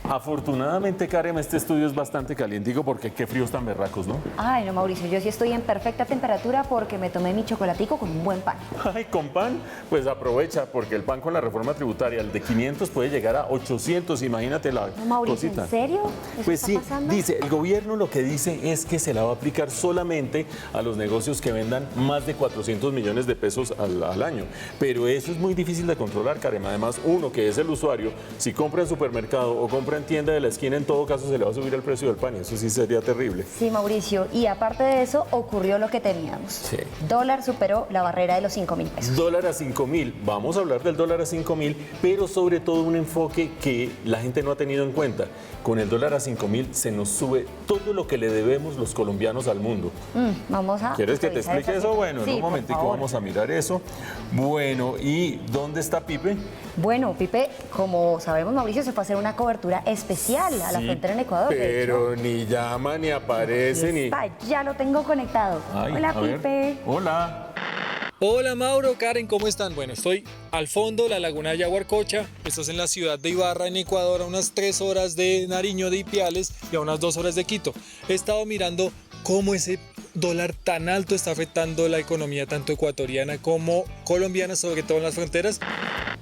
Afortunadamente, Karen, este estudio es bastante calientico porque qué fríos tan berracos, ¿no? Ay, no, Mauricio, yo sí estoy en perfecta temperatura porque me tomé mi chocolatico con un buen pan. Ay, con pan, pues aprovecha, porque el pan con la reforma tributaria, el de 500 puede llegar a 800, imagínate la No, Mauricio, cosita. ¿en serio? ¿Eso Pues está sí, pasando? dice, el gobierno lo que dice es que se la va a aplicar solamente a los negocios que vendan más de 400 millones de pesos al año. Pero eso es muy difícil de controlar, Karen. Además, uno que es el usuario, si compra en supermercado o compra en tienda de la esquina, en todo caso se le va a subir el precio del pan y eso sí sería terrible. Sí, Mauricio, y aparte de eso, ocurrió lo que temíamos. Sí. Dólar superó la barrera de los 5.000 pesos. Dólar a 5.000, vamos a hablar del dólar a 5.000, pero sobre todo un enfoque que la gente no ha tenido en cuenta. Con el dólar a 5.000 se nos sube todo lo que le debemos los colombianos al mundo. Vamos a... ¿Quieres que te revisar explique esa eso? cifra. Bueno, Sí, en un por momentico favor. vamos a mirar eso. Bueno, ¿y dónde está Pipe? Bueno, Pipe, como sabemos, Mauricio se fue a hacer una cobertura especial a la Sí, frontera en Ecuador. de hecho. pero ni llama, ni aparece, ni... Está, ya lo tengo conectado. Ay, Hola, a ver. Pipe. Hola. Hola Mauro, Karen, ¿cómo están? Bueno, estoy al fondo de la laguna de Yaguarcocha, estás en la ciudad de Ibarra, en Ecuador, a unas 3 horas de Nariño de Ipiales y a unas 2 horas de Quito. He estado mirando cómo ese dólar tan alto está afectando la economía tanto ecuatoriana como colombiana, sobre todo en las fronteras.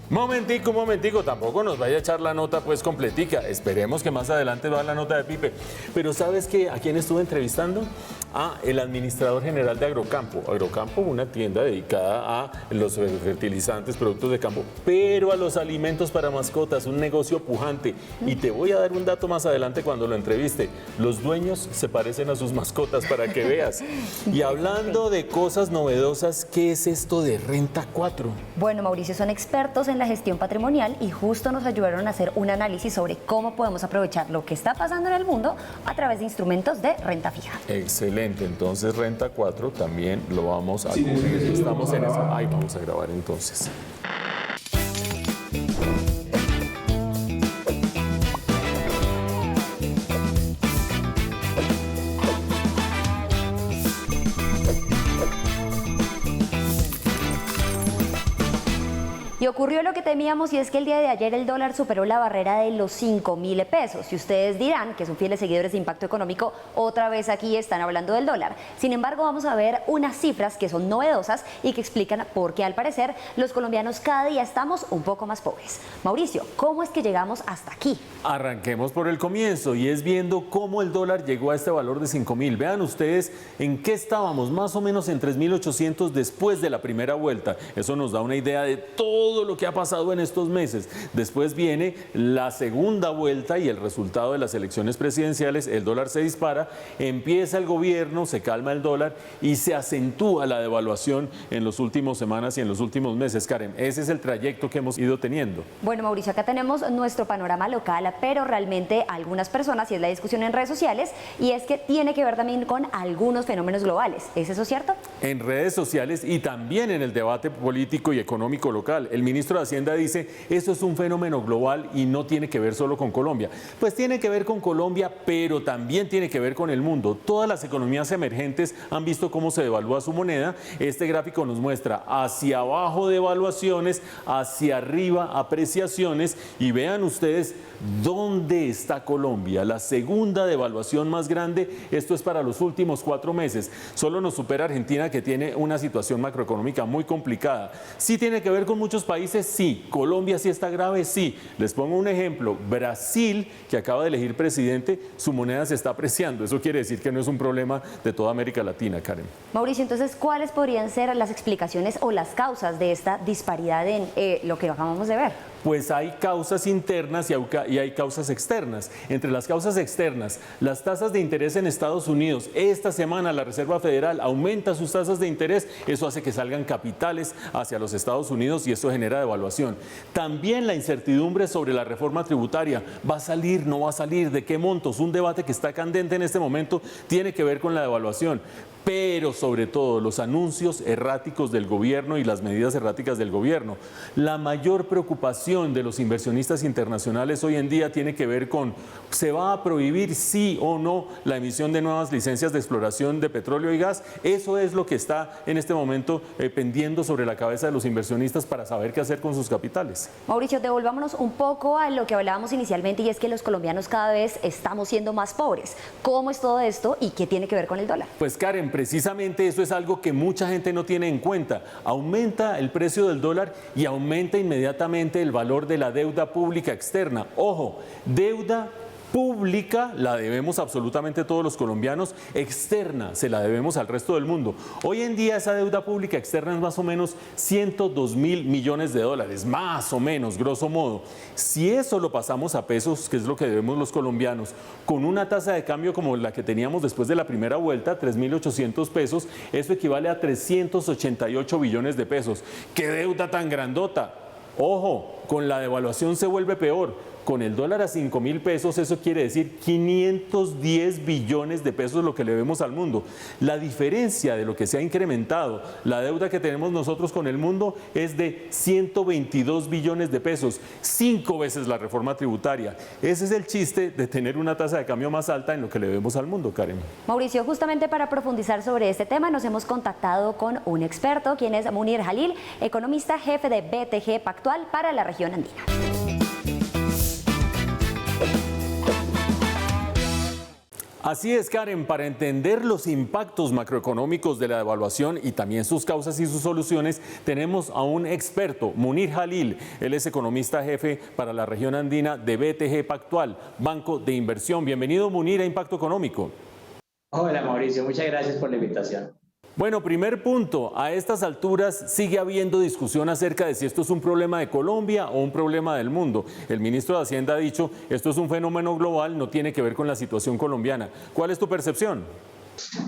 Momentico, tampoco nos vaya a echar la nota pues completica. Esperemos que más adelante va la nota de Pipe. Pero ¿sabes qué? ¿A quién estuve entrevistando? A el administrador general de Agrocampo. Agrocampo, una tienda dedicada a los fertilizantes, productos de campo, pero a los alimentos para mascotas, un negocio pujante. Y te voy a dar un dato más adelante cuando lo entreviste. Los dueños se parecen a sus mascotas para que veas. Y hablando de cosas novedosas, ¿qué es esto de Renta 4? Bueno, Mauricio, son expertos en la gestión patrimonial y justo nos ayudaron a hacer un análisis sobre cómo podemos aprovechar lo que está pasando en el mundo a través de instrumentos de renta fija. Excelente, entonces Renta 4 también lo vamos a cubrir. Estamos en eso. Ahí vamos a grabar entonces. Y ocurrió lo que temíamos y es que el día de ayer el dólar superó la barrera de los 5.000 pesos. Y ustedes dirán que son fieles seguidores de Impacto Económico, otra vez aquí están hablando del dólar. Sin embargo, vamos a ver unas cifras que son novedosas y que explican por qué al parecer los colombianos cada día estamos un poco más pobres. Mauricio, ¿cómo es que llegamos hasta aquí? Arranquemos por el comienzo y es viendo cómo el dólar llegó a este valor de 5.000. Vean ustedes en qué estábamos, más o menos en 3.800 después de la primera vuelta. Eso nos da una idea de todo lo que ha pasado en estos meses. Después viene la segunda vuelta y el resultado de las elecciones presidenciales, el dólar se dispara, empieza el gobierno, se calma el dólar y se acentúa la devaluación en las últimas semanas y en los últimos meses. Karen, ese es el trayecto que hemos ido teniendo. Bueno, Mauricio, acá tenemos nuestro panorama local, pero realmente algunas personas, y es la discusión en redes sociales, y es que tiene que ver también con algunos fenómenos globales. ¿Es eso cierto? En redes sociales y también en el debate político y económico local. El ministro de Hacienda dice, esto es un fenómeno global y no tiene que ver solo con Colombia. Pues tiene que ver con Colombia, pero también tiene que ver con el mundo. Todas las economías emergentes han visto cómo se devalúa su moneda. Este gráfico nos muestra hacia abajo devaluaciones, hacia arriba apreciaciones y vean ustedes dónde está Colombia. La segunda devaluación más grande, esto es para los últimos 4 meses. Solo nos supera Argentina, que tiene una situación macroeconómica muy complicada. ¿Sí tiene que ver con muchos países? Sí. ¿Colombia sí está grave? Sí. Les pongo un ejemplo. Brasil, que acaba de elegir presidente, su moneda se está apreciando. Eso quiere decir que no es un problema de toda América Latina, Karen. Mauricio, entonces, ¿cuáles podrían ser las explicaciones o las causas de esta disparidad en lo que acabamos de ver? Pues hay causas internas y hay causas externas. Entre las causas externas, las tasas de interés en Estados Unidos. Esta semana la Reserva Federal aumenta sus tasas de interés. Eso hace que salgan capitales hacia los Estados Unidos y eso genera devaluación. También la incertidumbre sobre la reforma tributaria. ¿Va a salir? ¿No va a salir? ¿De qué montos? Un debate que está candente en este momento tiene que ver con la devaluación. pero sobre todo los anuncios erráticos del gobierno y las medidas erráticas del gobierno. La mayor preocupación de los inversionistas internacionales hoy en día tiene que ver con, ¿se va a prohibir sí o no la emisión de nuevas licencias de exploración de petróleo y gas? Eso es lo que está en este momento pendiendo sobre la cabeza de los inversionistas para saber qué hacer con sus capitales. Mauricio, devolvámonos un poco a lo que hablábamos inicialmente, y es que los colombianos cada vez estamos siendo más pobres. ¿Cómo es todo esto y qué tiene que ver con el dólar? Pues Karen, precisamente eso es algo que mucha gente no tiene en cuenta. Aumenta el precio del dólar y aumenta inmediatamente el valor de la deuda pública externa. Ojo, deuda pública la debemos absolutamente todos los colombianos, externa se la debemos al resto del mundo. Hoy en día esa deuda pública externa es más o menos 102.000 millones de dólares, más o menos, grosso modo. Si eso lo pasamos a pesos, que es lo que debemos los colombianos, con una tasa de cambio como la que teníamos después de la primera vuelta, 3.800 pesos, eso equivale a 388 billones de pesos. ¡Qué deuda tan grandota! Ojo, con la devaluación se vuelve peor. Con el dólar a 5.000 pesos, eso quiere decir 510 billones de pesos lo que le debemos al mundo. La diferencia de lo que se ha incrementado, la deuda que tenemos nosotros con el mundo es de 122 billones de pesos, 5 veces la reforma tributaria. Ese es el chiste de tener una tasa de cambio más alta en lo que le debemos al mundo, Karen. Mauricio, justamente para profundizar sobre este tema nos hemos contactado con un experto, quien es Munir Jalil, economista jefe de BTG Pactual para la región andina. Así es, Karen, para entender los impactos macroeconómicos de la devaluación y también sus causas y sus soluciones, tenemos a un experto, Munir Jalil. Él es economista jefe para la región andina de BTG Pactual, Banco de Inversión. Bienvenido, Munir, a Impacto Económico. Hola, Mauricio, muchas gracias por la invitación. Bueno, primer punto, a estas alturas sigue habiendo discusión acerca de si esto es un problema de Colombia o un problema del mundo. El ministro de Hacienda ha dicho, esto es un fenómeno global, no tiene que ver con la situación colombiana. ¿Cuál es tu percepción?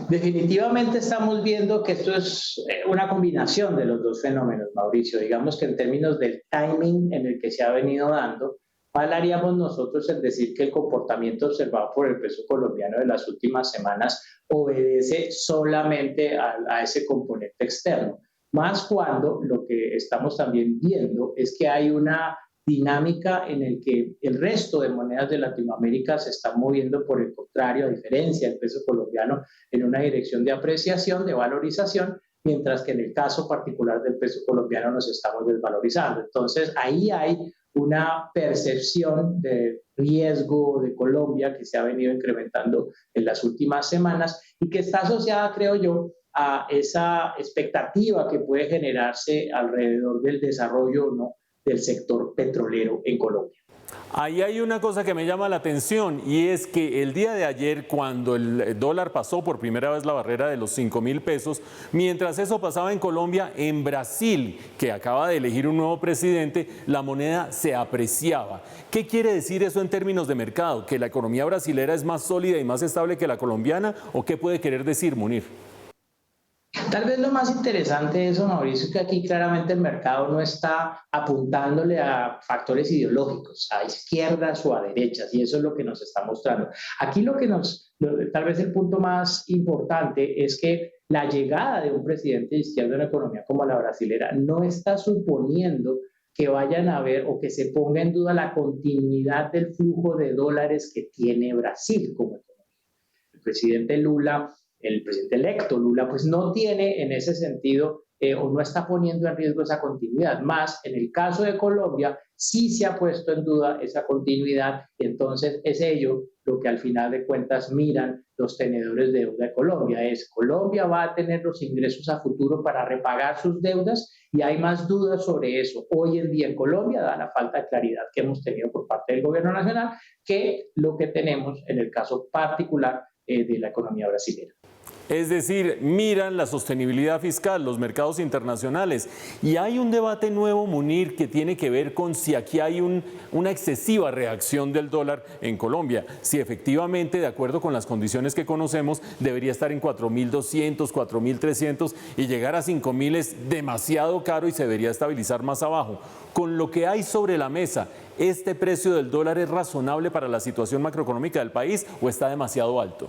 Definitivamente estamos viendo que esto es una combinación de los dos fenómenos, Mauricio. Digamos que en términos del timing en el que se ha venido dando, mal haríamos nosotros en decir que el comportamiento observado por el peso colombiano de las últimas semanas obedece solamente a ese componente externo. Más cuando lo que estamos también viendo es que hay una dinámica en el que el resto de monedas de Latinoamérica se están moviendo por el contrario, a diferencia del peso colombiano, en una dirección de apreciación, de valorización, mientras que en el caso particular del peso colombiano nos estamos desvalorizando. Entonces, ahí hay una percepción de riesgo de Colombia que se ha venido incrementando en las últimas semanas y que está asociada, creo yo, a esa expectativa que puede generarse alrededor del desarrollo, ¿no?, del sector petrolero en Colombia. Ahí hay una cosa que me llama la atención y es que el día de ayer, cuando el dólar pasó por primera vez la barrera de los 5.000 pesos, mientras eso pasaba en Colombia, en Brasil, que acaba de elegir un nuevo presidente, la moneda se apreciaba. ¿Qué quiere decir eso en términos de mercado? ¿Que la economía brasilera es más sólida y más estable que la colombiana? ¿O qué puede querer decir, Munir? Tal vez lo más interesante de eso, Mauricio, es que aquí claramente el mercado no está apuntándole a factores ideológicos, a izquierdas o a derechas, y eso es lo que nos está mostrando. Aquí tal vez el punto más importante es que la llegada de un presidente de izquierda en una economía como la brasilera no está suponiendo que vayan a ver o que se ponga en duda la continuidad del flujo de dólares que tiene Brasil como economía. El presidente Lula, el presidente electo Lula, pues no tiene en ese sentido o no está poniendo en riesgo esa continuidad. Más, en el caso de Colombia, sí se ha puesto en duda esa continuidad, y entonces es ello lo que al final de cuentas miran los tenedores de deuda de Colombia. Colombia va a tener los ingresos a futuro para repagar sus deudas, y hay más dudas sobre eso hoy en día en Colombia, dada la falta de claridad que hemos tenido por parte del gobierno nacional, que lo que tenemos en el caso particular de la economía brasileña. Es decir, miran la sostenibilidad fiscal, los mercados internacionales. Y hay un debate nuevo, Munir, que tiene que ver con si aquí hay una excesiva reacción del dólar en Colombia. Si efectivamente, de acuerdo con las condiciones que conocemos, debería estar en 4.200, 4.300 y llegar a 5.000 es demasiado caro y se debería estabilizar más abajo. Con lo que hay sobre la mesa, ¿este precio del dólar es razonable para la situación macroeconómica del país o está demasiado alto?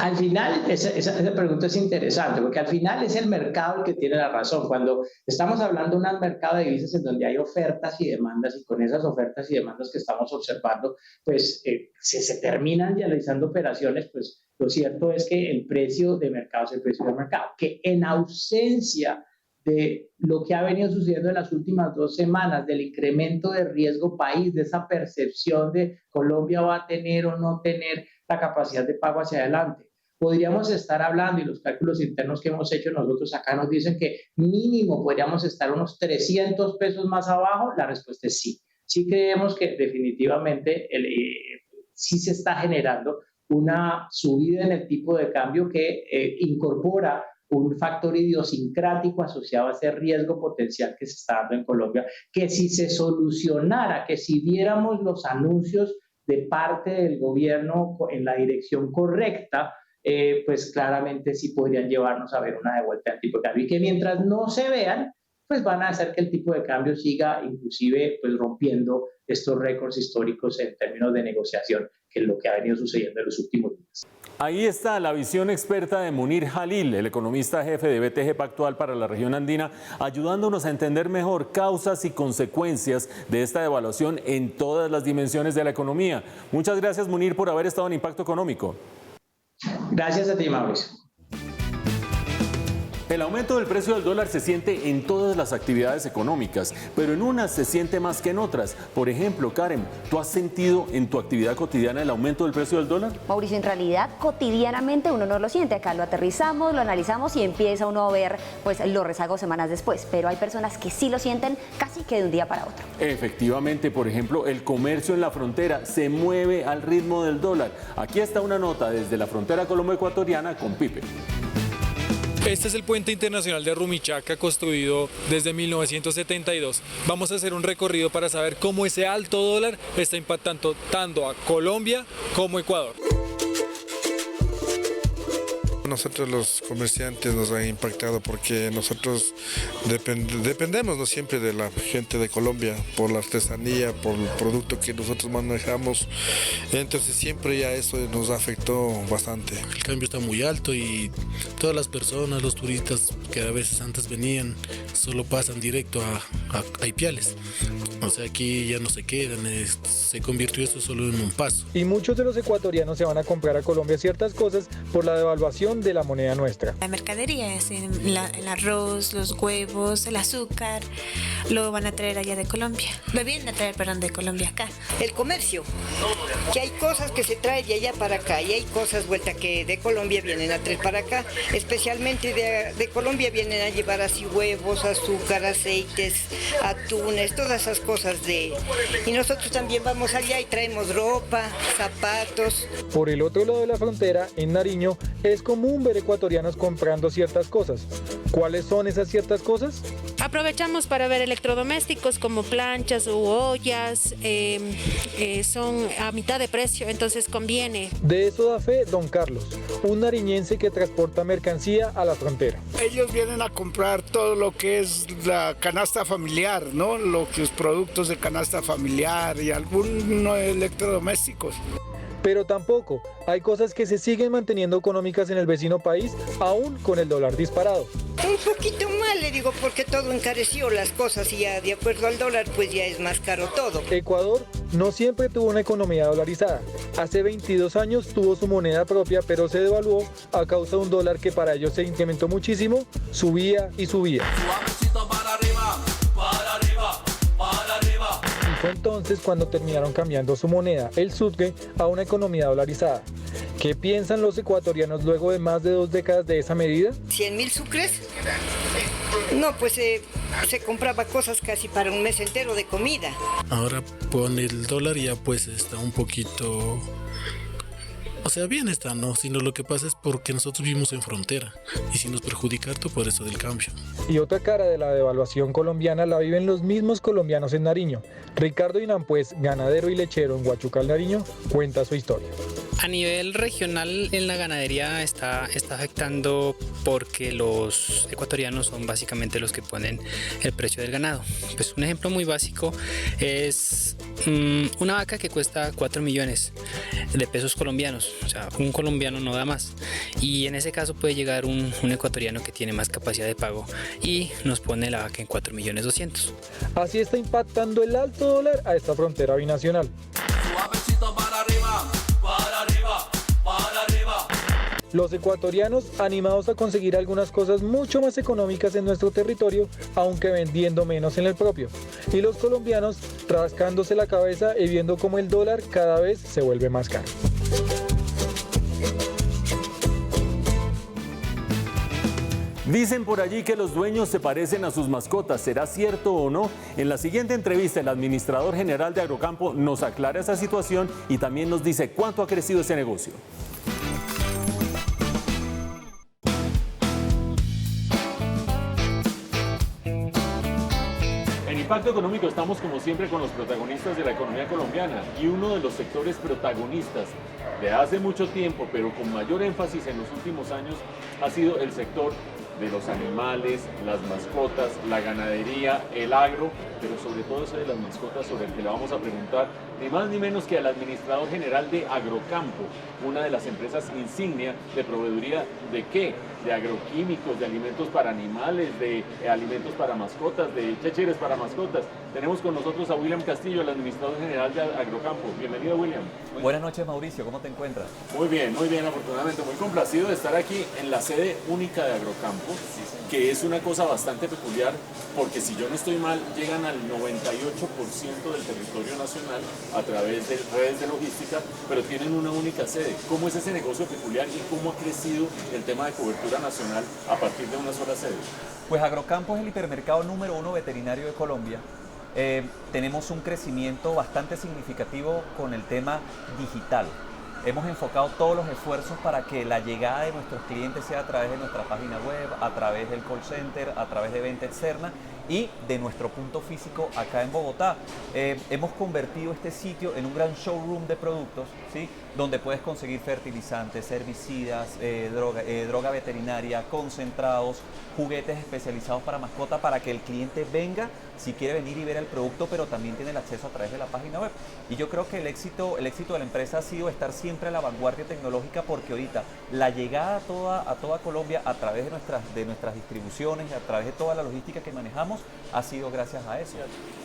Al final, esa pregunta es interesante, porque al final es el mercado el que tiene la razón. Cuando estamos hablando de un mercado de divisas en donde hay ofertas y demandas, y con esas ofertas y demandas que estamos observando, pues si se terminan realizando operaciones, pues lo cierto es que el precio de mercado es el precio del mercado, que en ausencia de lo que ha venido sucediendo en las últimas 2 semanas, del incremento de riesgo país, de esa percepción de Colombia va a tener o no tener la capacidad de pago hacia adelante. Podríamos estar hablando, y los cálculos internos que hemos hecho nosotros acá nos dicen que mínimo podríamos estar unos 300 pesos más abajo. La respuesta es sí. Sí creemos que definitivamente sí se está generando una subida en el tipo de cambio que incorpora un factor idiosincrático asociado a ese riesgo potencial que se está dando en Colombia, que si se solucionara, que si viéramos los anuncios de parte del gobierno en la dirección correcta, pues claramente sí podrían llevarnos a ver una devuelta del tipo de cambio, y que mientras no se vean, pues van a hacer que el tipo de cambio siga inclusive pues rompiendo estos récords históricos en términos de negociación, que es lo que ha venido sucediendo en los últimos días. Ahí está la visión experta de Munir Jalil, el economista jefe de BTG Pactual para la región andina, ayudándonos a entender mejor causas y consecuencias de esta devaluación en todas las dimensiones de la economía. Muchas gracias, Munir, por haber estado en Impacto Económico. Gracias a ti, Mauricio. El aumento del precio del dólar se siente en todas las actividades económicas, pero en unas se siente más que en otras. Por ejemplo, Karen, ¿tú has sentido en tu actividad cotidiana el aumento del precio del dólar? Mauricio, en realidad cotidianamente uno no lo siente. Acá lo aterrizamos, lo analizamos y empieza uno a ver pues los rezagos semanas después. Pero hay personas que sí lo sienten casi que de un día para otro. Efectivamente, por ejemplo, el comercio en la frontera se mueve al ritmo del dólar. Aquí está una nota desde la frontera colombo-ecuatoriana con Pipe. Este es el puente internacional de Rumichaca, construido desde 1972. Vamos a hacer un recorrido para saber cómo ese alto dólar está impactando tanto a Colombia como a Ecuador. Nosotros los comerciantes nos ha impactado porque nosotros dependemos no siempre de la gente de Colombia por la artesanía, por el producto que nosotros manejamos, entonces siempre ya eso nos afectó bastante. El cambio está muy alto y todas las personas, los turistas que a veces antes venían, solo pasan directo a Ipiales. O sea, aquí ya no se quedan, se convirtió esto solo en un paso. Y muchos de los ecuatorianos se van a comprar a Colombia ciertas cosas por la devaluación de la moneda nuestra. La mercadería es el arroz, los huevos, el azúcar, lo van a traer allá de Colombia. Lo vienen a traer, perdón, de Colombia acá. El comercio, que hay cosas que se traen de allá para acá y hay cosas vuelta que de Colombia vienen a traer para acá, especialmente de Colombia vienen a llevar así huevos, azúcar, aceites, atunes, todas esas cosas y nosotros también vamos allá y traemos ropa, zapatos. Por el otro lado de la frontera, en Nariño, es común ver ecuatorianos comprando ciertas cosas. ¿Cuáles son esas ciertas cosas? Aprovechamos para ver electrodomésticos como planchas u ollas, son a mitad de precio, entonces conviene. De eso da fe don Carlos, un nariñense que transporta mercancía a la frontera. Ellos vienen a comprar todo lo que es la canasta familiar, ¿no? Los productos de canasta familiar y algunos electrodomésticos. Pero tampoco, hay cosas que se siguen manteniendo económicas en el vecino país, aún con el dólar disparado. Un poquito mal, le digo, porque todo encareció las cosas y ya de acuerdo al dólar, pues ya es más caro todo. Ecuador no siempre tuvo una economía dolarizada. Hace 22 años tuvo su moneda propia, pero se devaluó a causa de un dólar que para ellos se incrementó muchísimo, subía y subía. Fue entonces cuando terminaron cambiando su moneda, el sucre, a una economía dolarizada. ¿Qué piensan los ecuatorianos luego de más de 2 décadas de esa medida? 100.000 sucres. No, pues se compraba cosas casi para un mes entero de comida. Ahora con el dólar ya pues está un poquito... O sea, bien está, ¿no? Sino lo que pasa es porque nosotros vivimos en frontera y si nos perjudica harto por eso del cambio. Y otra cara de la devaluación colombiana la viven los mismos colombianos en Nariño. Ricardo Inampuez, ganadero y lechero en Huachucal, Nariño, cuenta su historia. A nivel regional en la ganadería está afectando porque los ecuatorianos son básicamente los que ponen el precio del ganado. Pues un ejemplo muy básico es una vaca que cuesta 4 millones. de pesos colombianos, o sea, un colombiano no da más. Y en ese caso puede llegar un ecuatoriano que tiene más capacidad de pago y nos pone la vaca en 4.200.000. Así está impactando el alto dólar a esta frontera binacional. Suavecito para arriba, para arriba, para arriba. Los ecuatorianos animados a conseguir algunas cosas mucho más económicas en nuestro territorio, aunque vendiendo menos en el propio. Y los colombianos rascándose la cabeza y viendo cómo el dólar cada vez se vuelve más caro. Dicen por allí que los dueños se parecen a sus mascotas. ¿Será cierto o no? En la siguiente entrevista, el administrador general de Agrocampo nos aclara esa situación y también nos dice cuánto ha crecido ese negocio. En Impacto Económico estamos como siempre con los protagonistas de la economía colombiana y uno de los sectores protagonistas de hace mucho tiempo, pero con mayor énfasis en los últimos años, ha sido el sector de los animales, las mascotas, la ganadería, el agro, pero sobre todo eso de las mascotas sobre el que le vamos a preguntar ni más ni menos que al administrador general de Agrocampo, una de las empresas insignia de proveeduría de ¿qué? De agroquímicos, de alimentos para animales, de alimentos para mascotas, de chécheres para mascotas. Tenemos con nosotros a William Castillo, el administrador general de Agrocampo. Bienvenido, William. Buenas noches, Mauricio. ¿Cómo te encuentras? Muy bien, afortunadamente. Muy complacido de estar aquí en la sede única de Agrocampo, que es una cosa bastante peculiar, porque si yo no estoy mal, llegan al 98% del territorio nacional a través de redes de logística, pero tienen una única sede. ¿Cómo es ese negocio peculiar y cómo ha crecido el tema de cobertura nacional a partir de una sola sede? Pues Agrocampo es el hipermercado número 1 veterinario de Colombia. Tenemos un crecimiento bastante significativo con el tema digital. Hemos enfocado todos los esfuerzos para que la llegada de nuestros clientes sea a través de nuestra página web, a través del call center, a través de venta externa y de nuestro punto físico acá en Bogotá. Hemos convertido este sitio en un gran showroom de productos, ¿sí? Donde puedes conseguir fertilizantes, herbicidas, droga veterinaria, concentrados, juguetes especializados para mascota, para que el cliente venga si quiere venir y ver el producto, pero también tiene el acceso a través de la página web. Y yo creo que el éxito de la empresa ha sido estar siempre a la vanguardia tecnológica, porque ahorita la llegada a toda Colombia a través de nuestras distribuciones, a través de toda la logística que manejamos, ha sido gracias a eso.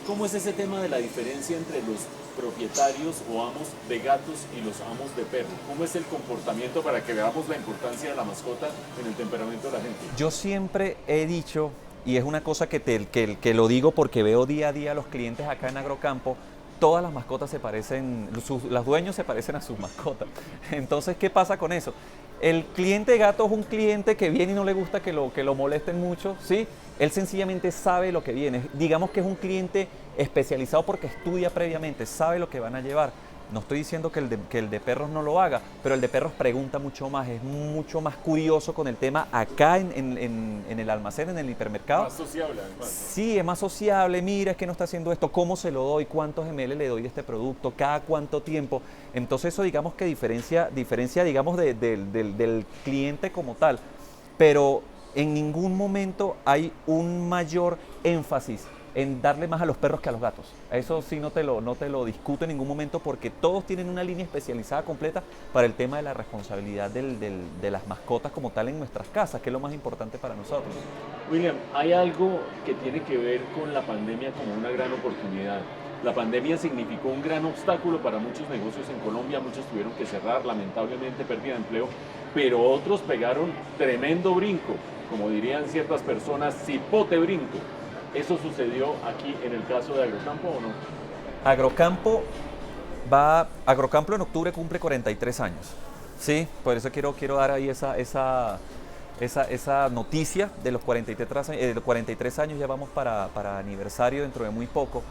¿Cómo es ese tema de la diferencia entre los propietarios o amos de gatos y los amos de perros? ¿Cómo es el comportamiento para que veamos la importancia de la mascota en el temperamento de la gente? Yo siempre he dicho, y es una cosa que lo digo porque veo día a día a los clientes acá en Agrocampo, todas las mascotas se parecen, los dueños se parecen a sus mascotas. Entonces, ¿qué pasa con eso? El cliente de gato es un cliente que viene y no le gusta que lo molesten mucho, ¿sí? Él sencillamente sabe lo que viene. Digamos que es un cliente especializado porque estudia previamente, sabe lo que van a llevar. No estoy diciendo que el de perros no lo haga, pero el de perros pregunta mucho más, es mucho más curioso con el tema acá en el almacén, en el hipermercado. Más sociable, además, ¿no? Sí, es más sociable. Mira, es que no está haciendo esto, ¿cómo se lo doy? ¿Cuántos ml le doy de este producto? ¿Cada cuánto tiempo? Entonces eso digamos que diferencia digamos del cliente como tal, pero en ningún momento hay un mayor énfasis en darle más a los perros que a los gatos. Eso sí no te lo discuto en ningún momento, porque todos tienen una línea especializada completa para el tema de la responsabilidad de las mascotas como tal en nuestras casas, que es lo más importante para nosotros. William, hay algo que tiene que ver con la pandemia como una gran oportunidad. La pandemia significó un gran obstáculo para muchos negocios en Colombia, muchos tuvieron que cerrar, lamentablemente pérdida de empleo, pero otros pegaron tremendo brinco, como dirían ciertas personas, cipote brinco. ¿Eso sucedió aquí en el caso de Agrocampo o no? Agrocampo en octubre cumple 43 años, ¿sí? Por eso quiero dar ahí esa noticia de los 43 años, ya vamos para aniversario dentro de muy poco.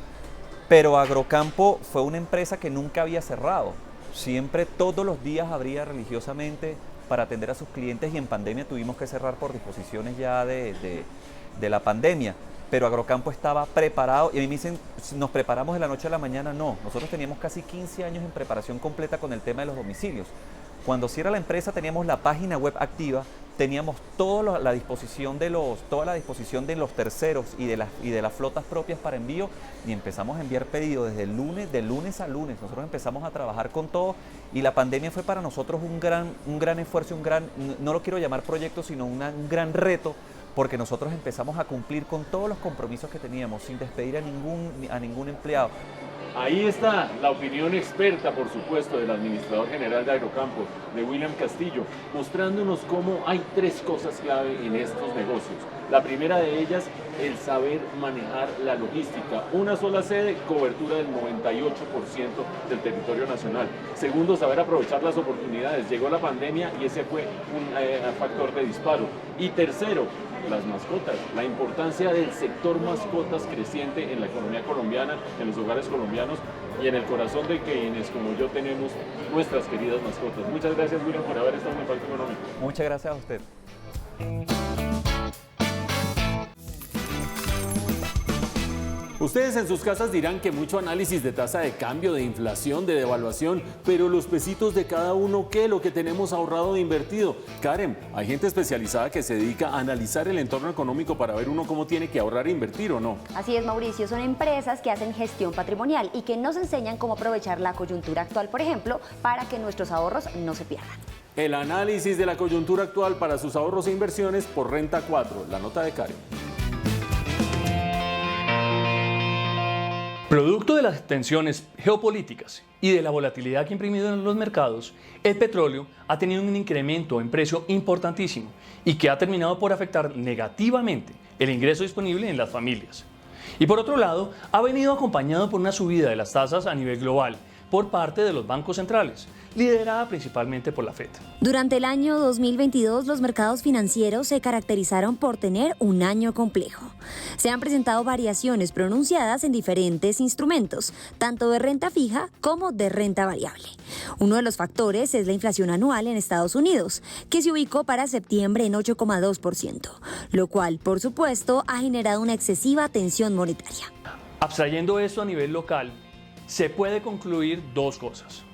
Pero Agrocampo fue una empresa que nunca había cerrado, siempre todos los días abría religiosamente para atender a sus clientes, y en pandemia tuvimos que cerrar por disposiciones ya de la pandemia. Pero Agrocampo estaba preparado, y a mí me dicen, ¿nos preparamos de la noche a la mañana? No, nosotros teníamos casi 15 años en preparación completa con el tema de los domicilios. Cuando cierra la empresa teníamos la página web activa, teníamos toda la disposición de los terceros y de las flotas propias para envío, y empezamos a enviar pedidos desde el lunes, de lunes a lunes. Nosotros empezamos a trabajar con todo, y la pandemia fue para nosotros un gran esfuerzo, no lo quiero llamar proyecto, sino un gran reto, porque nosotros empezamos a cumplir con todos los compromisos que teníamos, sin despedir a ningún empleado. Ahí está la opinión experta, por supuesto, del administrador general de Agrocampo, de William Castillo, mostrándonos cómo hay 3 cosas clave en estos negocios. La primera de ellas, el saber manejar la logística. Una sola sede, cobertura del 98% del territorio nacional. Segundo, saber aprovechar las oportunidades. Llegó la pandemia y ese fue un factor de disparo. Y tercero, las mascotas, la importancia del sector mascotas creciente en la economía colombiana, en los hogares colombianos y en el corazón de quienes como yo tenemos nuestras queridas mascotas. Muchas gracias, William, por haber estado en Impacto Económico. Muchas gracias a usted. Ustedes en sus casas dirán que mucho análisis de tasa de cambio, de inflación, de devaluación, pero los pesitos de cada uno, ¿qué? Lo que tenemos ahorrado e invertido. Karen, hay gente especializada que se dedica a analizar el entorno económico para ver uno cómo tiene que ahorrar e invertir, ¿o no? Así es, Mauricio, son empresas que hacen gestión patrimonial y que nos enseñan cómo aprovechar la coyuntura actual, por ejemplo, para que nuestros ahorros no se pierdan. El análisis de la coyuntura actual para sus ahorros e inversiones por Renta 4, la nota de Karen. Producto de las tensiones geopolíticas y de la volatilidad que ha imprimido en los mercados, el petróleo ha tenido un incremento en precio importantísimo y que ha terminado por afectar negativamente el ingreso disponible en las familias. Y por otro lado, ha venido acompañado por una subida de las tasas a nivel global por parte de los bancos centrales, liderada principalmente por la FED. Durante el año 2022, los mercados financieros se caracterizaron por tener un año complejo. Se han presentado variaciones pronunciadas en diferentes instrumentos, tanto de renta fija como de renta variable. Uno de los factores es la inflación anual en Estados Unidos, que se ubicó para septiembre en 8,2%, lo cual, por supuesto, ha generado una excesiva tensión monetaria. Abstrayendo esto a nivel local, se puede concluir 2 cosas.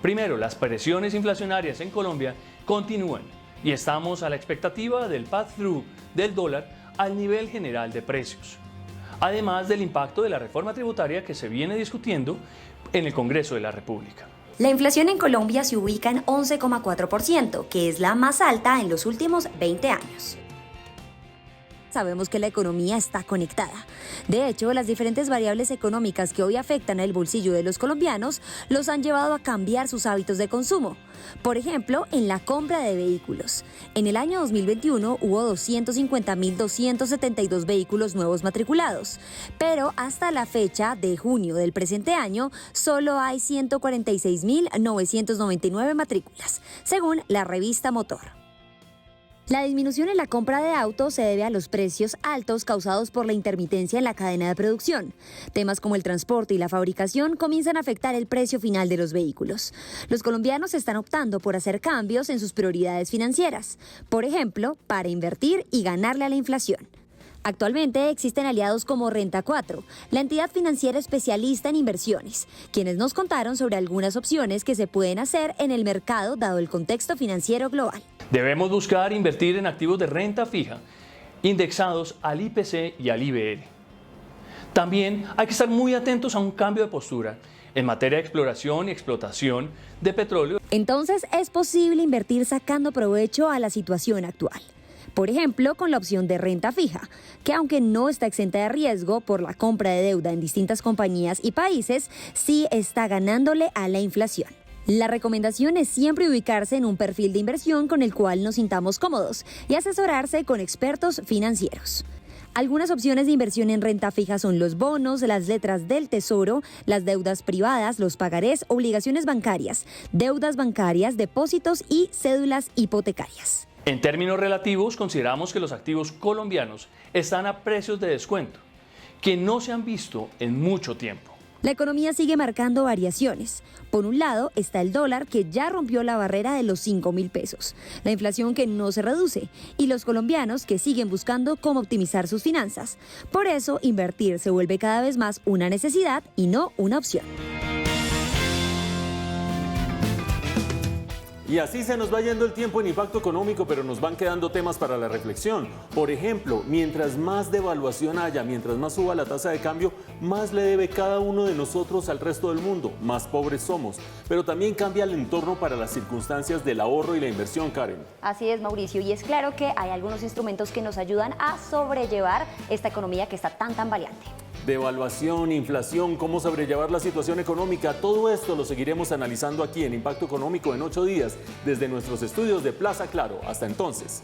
Primero, las presiones inflacionarias en Colombia continúan y estamos a la expectativa del pass-through del dólar al nivel general de precios, además del impacto de la reforma tributaria que se viene discutiendo en el Congreso de la República. La inflación en Colombia se ubica en 11,4%, que es la más alta en los últimos 20 años. Sabemos que la economía está conectada. De hecho, las diferentes variables económicas que hoy afectan al bolsillo de los colombianos los han llevado a cambiar sus hábitos de consumo. Por ejemplo, en la compra de vehículos. En el año 2021 hubo 250.272 vehículos nuevos matriculados, pero hasta la fecha de junio del presente año solo hay 146.999 matrículas, según la revista Motor. La disminución en la compra de autos se debe a los precios altos causados por la intermitencia en la cadena de producción. Temas como el transporte y la fabricación comienzan a afectar el precio final de los vehículos. Los colombianos están optando por hacer cambios en sus prioridades financieras, por ejemplo, para invertir y ganarle a la inflación. Actualmente existen aliados como Renta 4, la entidad financiera especialista en inversiones, quienes nos contaron sobre algunas opciones que se pueden hacer en el mercado dado el contexto financiero global. Debemos buscar invertir en activos de renta fija, indexados al IPC y al IBR. También hay que estar muy atentos a un cambio de postura en materia de exploración y explotación de petróleo. Entonces es posible invertir sacando provecho a la situación actual. Por ejemplo, con la opción de renta fija, que aunque no está exenta de riesgo por la compra de deuda en distintas compañías y países, sí está ganándole a la inflación. La recomendación es siempre ubicarse en un perfil de inversión con el cual nos sintamos cómodos y asesorarse con expertos financieros. Algunas opciones de inversión en renta fija son los bonos, las letras del tesoro, las deudas privadas, los pagarés, obligaciones bancarias, deudas bancarias, depósitos y cédulas hipotecarias. En términos relativos, consideramos que los activos colombianos están a precios de descuento, que no se han visto en mucho tiempo. La economía sigue marcando variaciones. Por un lado está el dólar, que ya rompió la barrera de los 5.000 pesos, la inflación que no se reduce y los colombianos que siguen buscando cómo optimizar sus finanzas. Por eso, invertir se vuelve cada vez más una necesidad y no una opción. Y así se nos va yendo el tiempo en Impacto Económico, pero nos van quedando temas para la reflexión. Por ejemplo, mientras más devaluación haya, mientras más suba la tasa de cambio, más le debe cada uno de nosotros al resto del mundo, más pobres somos. Pero también cambia el entorno para las circunstancias del ahorro y la inversión, Karen. Así es, Mauricio, y es claro que hay algunos instrumentos que nos ayudan a sobrellevar esta economía que está tan variante. Devaluación, inflación, cómo sobrellevar la situación económica, todo esto lo seguiremos analizando aquí en Impacto Económico en 8 días desde nuestros estudios de Plaza Claro. Hasta entonces.